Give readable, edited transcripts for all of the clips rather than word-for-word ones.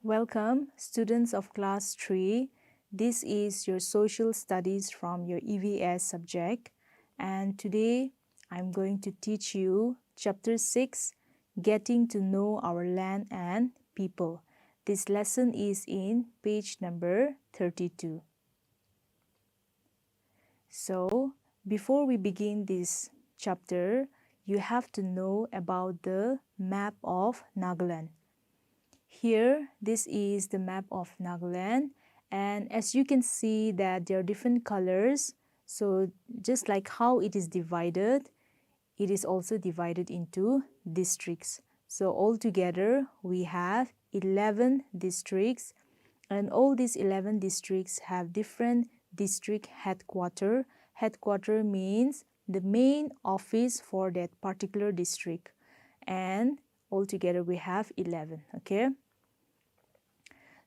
Welcome, students of class 3. This is your social studies from your EVS subject, and today I'm going to teach you chapter 6, Getting to Know Our Land and People. This lesson is in page number 32. So, before we begin this chapter, you have to know about the map of Nagaland. Here, this is the map of Nagaland, and as you can see that there are different colors. So just like how it is divided, it is also divided into districts. So altogether, we have 11 districts, and all these 11 districts have different district headquarter. Headquarter means the main office for that particular district, and altogether we have 11. Okay.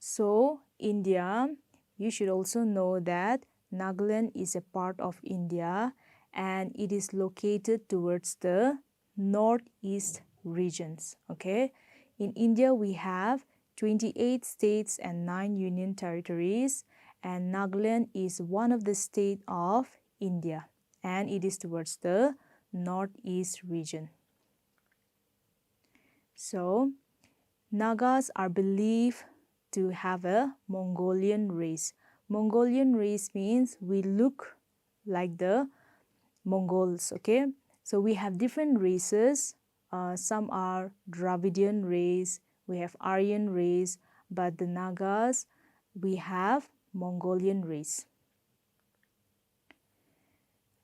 So, India, you should also know that Nagaland is a part of India and it is located towards the northeast regions. Okay, in India we have 28 states and 9 union territories, and Nagaland is one of the states of India and it is towards the northeast region. So, Nagas are believed to have a Mongolian race. Mongolian race means we look like the Mongols, okay? So we have different races. Some are Dravidian race, we have Aryan race, but the Nagas, we have Mongolian race.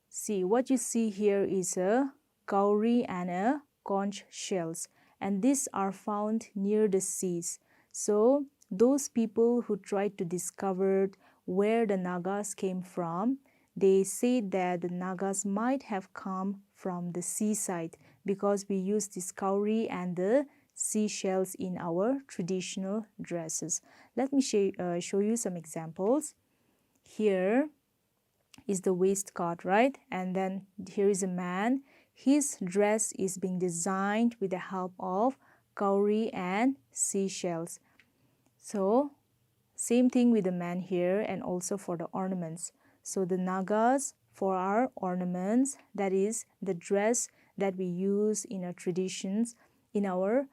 See, what you see here is a cowrie and a conch shells, and these are found near the seas. So those people who tried to discover where the Nagas came from, they said that the Nagas might have come from the seaside because we use this cowrie and the seashells in our traditional dresses. Let me show you some examples. Here is the waistcoat, right? And then here is a man. His dress is being designed with the help of cowrie and seashells. So same thing with the man here, and also for the ornaments. So the Nagas, for our ornaments, that is the dress that we use in our traditions, in our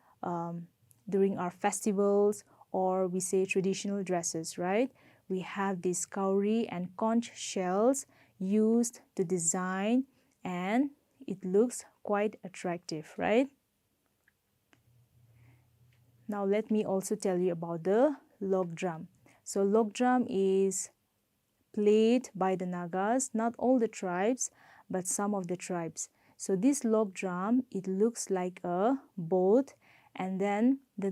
during our festivals, or we say traditional dresses, right? We have these cowrie and conch shells used to design, and it looks quite attractive, right? Now let me also tell you about the log drum. So log drum is played by the Nagas, not all the tribes, but some of the tribes. So this log drum, it looks like a boat, and then the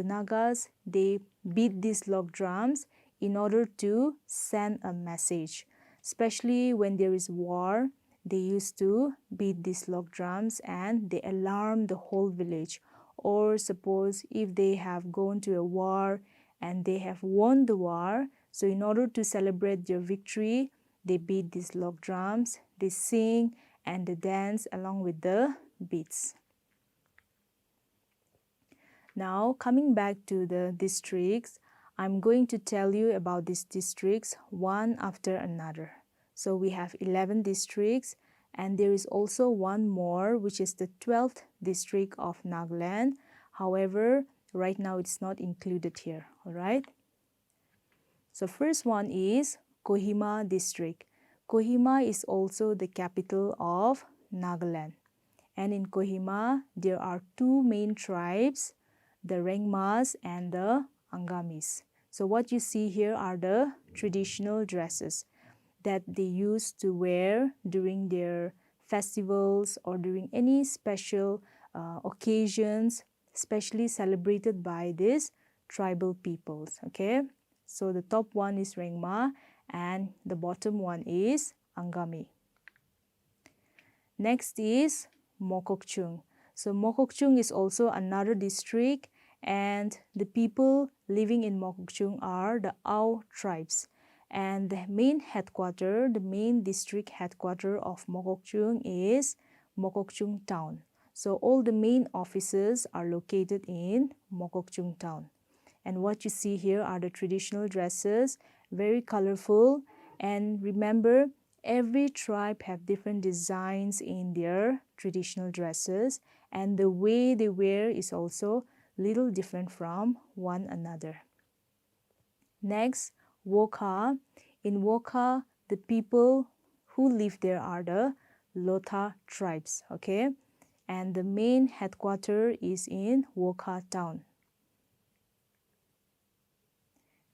Nagas, they beat these log drums in order to send a message. Especially when there is war, they used to beat these log drums and they alarm the whole village. Or suppose if they have gone to a war and they have won the war, so in order to celebrate their victory, they beat these log drums, they sing and they dance along with the beats. Now coming back to the districts, I'm going to tell you about these districts one after another. So we have 11 districts, and there is also one more, which is the 12th district of Nagaland. However, right now it's not included here, all right? So first one is Kohima district. Kohima is also the capital of Nagaland. And in Kohima, there are two main tribes, the Rengmas and the Angamis. So what you see here are the traditional dresses that they used to wear during their festivals or during any special occasions, especially celebrated by these tribal peoples. Okay, so the top one is Rengma and the bottom one is Angami. Next is Mokokchung. So Mokokchung is also another district, and the people living in Mokokchung are the Ao tribes. And the main headquarter, the main district headquarter of Mokokchung is Mokokchung town. So all the main offices are located in Mokokchung town. And what you see here are the traditional dresses, very colorful. And remember, every tribe have different designs in their traditional dresses, and the way they wear is also little different from one another. Next, Wokha. In Wokha, the people who live there are the Lotha tribes, okay? And the main headquarters is in Wokha town.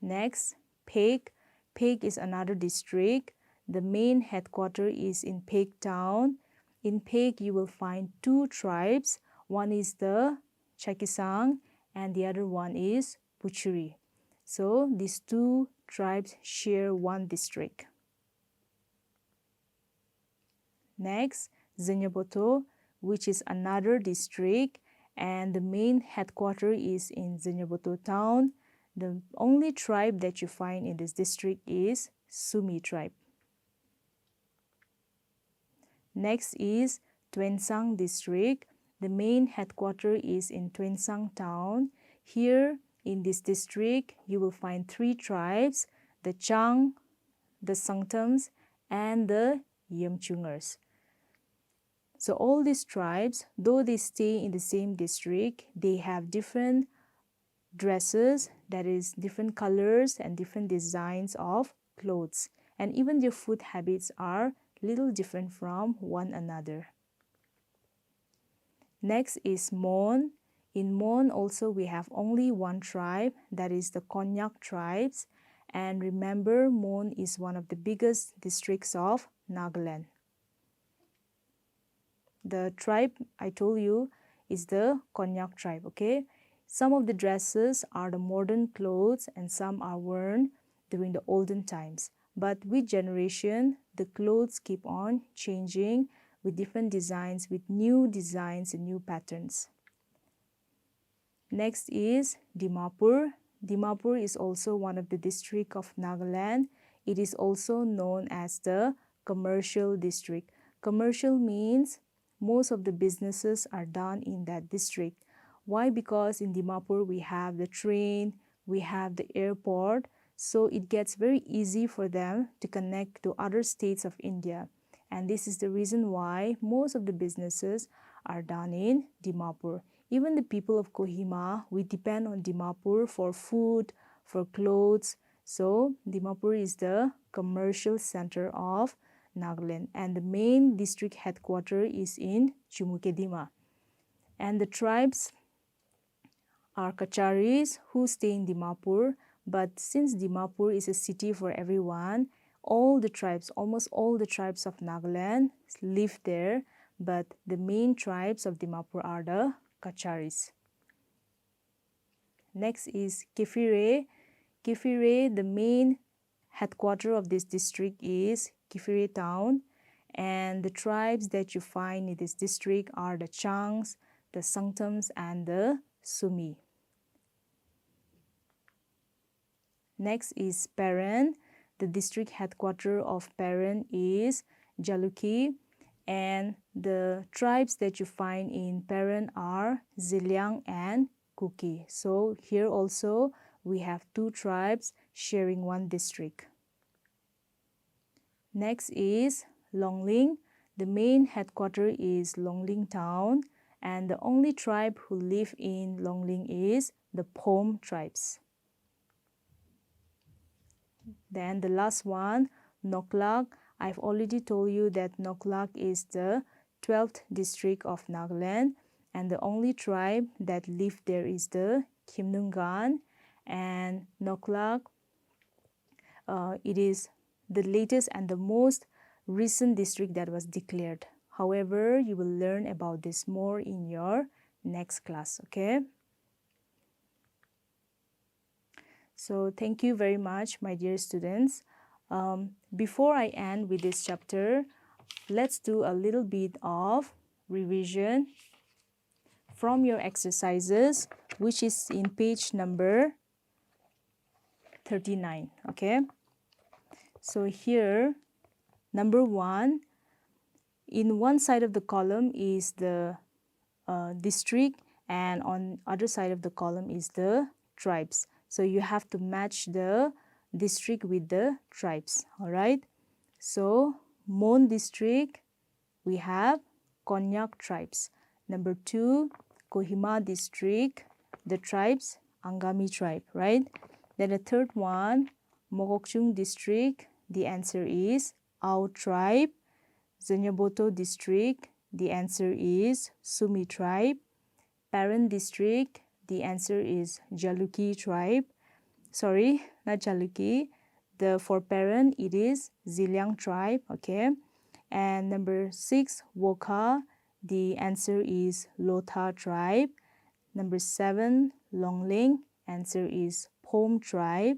Next, Peg. Peg is another district. The main headquarters is in Peg town. In Peg, you will find two tribes. One is the Chakisang and the other one is Puchuri. So these two tribes share one district. Next, Zenyaboto, which is another district, and the main headquarters is in Zenyaboto town. The only tribe that you find in this district is Sumi tribe. Next is Tuensang district. The main headquarters is in Tuensang town. Here in this district, you will find three tribes, the Chang, the Sangtams, and the Yemchungers. So all these tribes, though they stay in the same district, they have different dresses, that is different colors and different designs of clothes. And even their food habits are little different from one another. Next is Mon. In Mon also we have only one tribe, that is the Konyak tribes. And remember, Mon is one of the biggest districts of Nagaland. The tribe I told you is the Konyak tribe, okay? Some of the dresses are the modern clothes and some are worn during the olden times. But with generation, the clothes keep on changing with different designs, with new designs and new patterns. Next is Dimapur. Dimapur is also one of the districts of Nagaland. It is also known as the commercial district. Commercial means most of the businesses are done in that district. Why? Because in Dimapur we have the train, we have the airport, so it gets very easy for them to connect to other states of India. And this is the reason why most of the businesses are done in Dimapur. Even the people of Kohima, we depend on Dimapur for food, for clothes. So Dimapur is the commercial center of Nagaland, and the main district headquarters is in Chumukedima. And the tribes are Kacharis who stay in Dimapur, but since Dimapur is a city for everyone, all the tribes, almost all the tribes of Nagaland live there, but the main tribes of Dimapur are the Kacharis. Next is Kefire. Kefire, the main headquarters of this district is Kefire town, and the tribes that you find in this district are the Changs, the Sangtams, and the Sumi. Next is Paren. The district headquarters of Paren is Jaluki, and the tribes that you find in Paren are Ziliang and Kuki. So here also we have two tribes sharing one district. Next is Longling. The main headquarters is Longling town, and the only tribe who live in Longling is the Phom tribes. Then the last one, Noklak. I've already told you that Noklak is the 12th district of Nagaland, and the only tribe that live there is the Khimnungan. And Noklak, it is the latest and the most recent district that was declared. However, you will learn about this more in your next class, okay? So thank you very much, my dear students. Before I end with this chapter, let's do a little bit of revision from your exercises, which is in page number 39, okay? So here, number 1, in one side of the column is the district, and on other side of the column is the tribes. So you have to match the district with the tribes. All right. So Mon district, we have Konyak tribes. Number 2, Kohima district, the tribes, Angami tribe, right? Then the third one, Mokokchung district, the answer is Ao tribe. Zanyaboto district, the answer is Sumi tribe. Paran district, the answer is Jaluki tribe. Sorry, not Jaluki. For Paran, it is Ziliang tribe, okay? And number 6, Woka, the answer is Lotha tribe. Number 7, Longling, answer is Pom tribe.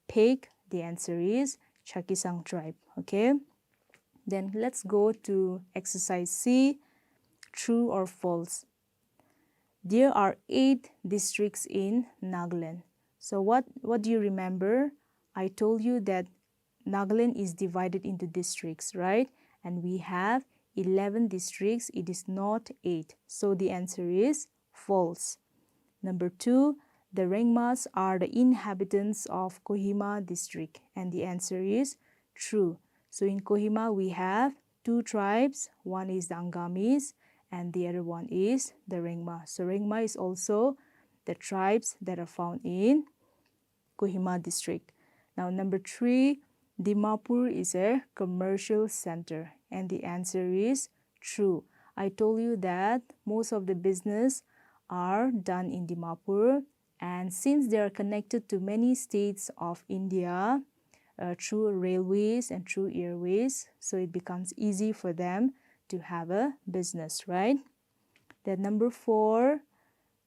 Pig, the answer is Chakisang tribe, okay? Then let's go to exercise C, true or false. There are 8 districts in Nagaland. So what do you remember? I told you that Nagaland is divided into districts, right? And we have 11 districts. It is not 8. So the answer is false. Number 2, the Rengmas are the inhabitants of Kohima district. And the answer is true. So in Kohima, we have 2 tribes. One is the Angamis and the other one is the Rengma. So Rengma is also the tribes that are found in Kohima district. Now number 3, Dimapur is a commercial center, and the answer is true. I told you that most of the business are done in Dimapur, and since they are connected to many states of India through railways and through airways, so it becomes easy for them to have a business, right? Then number 4,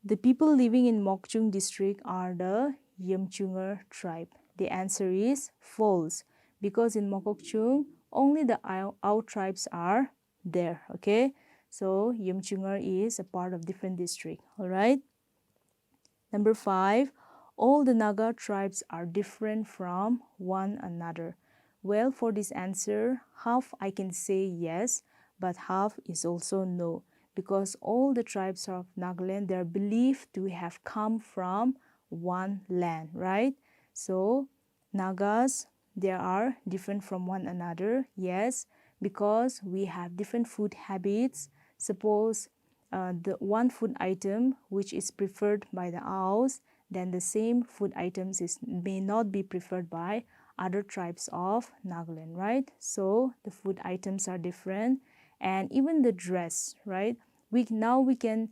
the people living in Mokchung district are the Yamchungar tribe. The answer is false, because in Mokokchung only the Ao tribes are there, okay? So Yamchungar is a part of different district, all right? Number 5, all the Naga tribes are different from one another. Well, for this answer, half I can say yes, but half is also no, because all the tribes of Nagaland, they are believed to have come from one land, right? So Nagas, they are different from one another, yes, because we have different food habits. Suppose the one food item which is preferred by the Aos, then the same food items may not be preferred by other tribes of Nagaland, right? So the food items are different, and even the dress, right? Now we can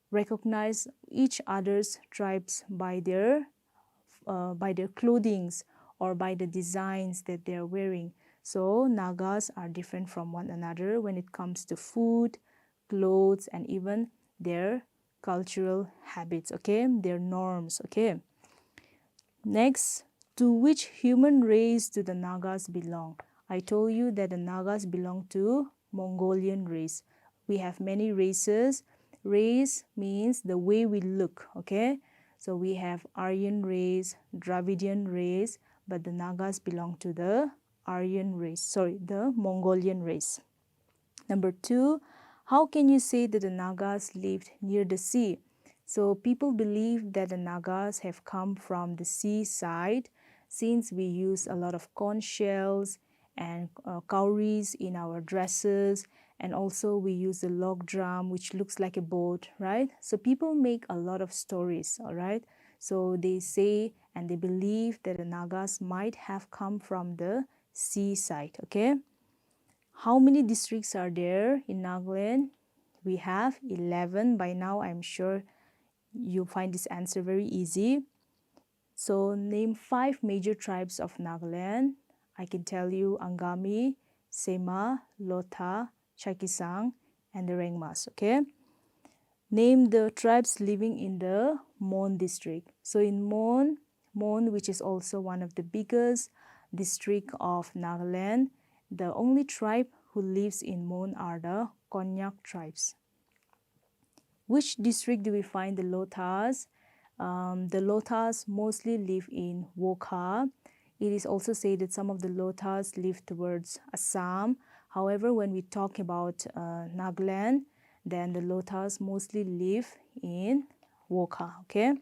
recognize each other's tribes by their clothings or by the designs that they are wearing. So Nagas are different from one another when it comes to food, clothes, and even their cultural habits, okay, their norms, okay. Next, to which human race do the Nagas belong? I told you that the Nagas belong to Mongolian race. We have many races. Race means the way we look, okay. So we have Aryan race, Dravidian race, but the Nagas belong to the the Mongolian race. Number 2, how can you say that the Nagas lived near the sea? So people believe that the Nagas have come from the seaside, since we use a lot of conch shells and cowries in our dresses, and also we use the log drum which looks like a boat, right? So people make a lot of stories, all right? So they say and they believe that the Nagas might have come from the seaside, okay? How many districts are there in Nagaland? We have 11. By now, I'm sure you find this answer very easy. So name 5 major tribes of Nagaland. I can tell you Angami, Sema, Lotha, Chakisang, and the Rengmas, okay? Name the tribes living in the Mon district. So in Mon, which is also one of the biggest district of Nagaland, the only tribe who lives in Mon are the Konyak tribes. Which district do we find the Lothas? The Lothas mostly live in Wokha. It is also said that some of the Lothas live towards Assam. However, when we talk about Nagaland, then the Lothas mostly live in Wokha, okay?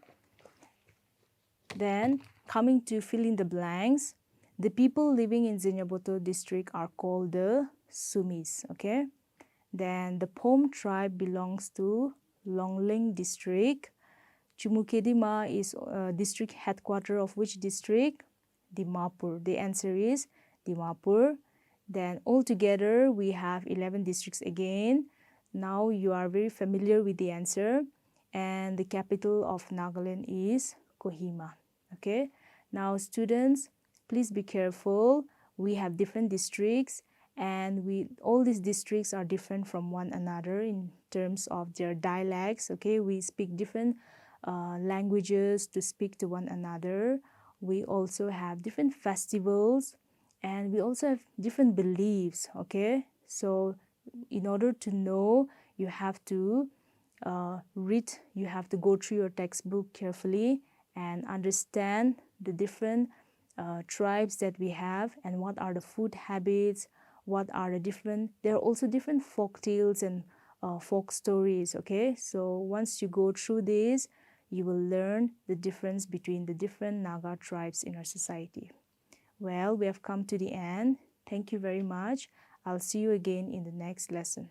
Then coming to fill in the blanks, the people living in Zinjaboto district are called the Sumis, okay? Then the Pom tribe belongs to Longling district. Chumukedima is district headquarter of which district? Dimapur. The answer is Dimapur. Then altogether we have 11 districts again. Now you are very familiar with the answer, and the capital of Nagaland is Kohima. Okay. Now students, please be careful. We have different districts, and all these districts are different from one another in terms of their dialects. Okay, we speak different languages to speak to one another. We also have different festivals, and we also have different beliefs. Okay, so in order to know, you have to read, you have to go through your textbook carefully and understand the different tribes that we have, and what are the food habits, what are the different, there are also different folk tales and folk stories. Okay, so once you go through this, you will learn the difference between the different Naga tribes in our society. Well, we have come to the end. Thank you very much. I'll see you again in the next lesson.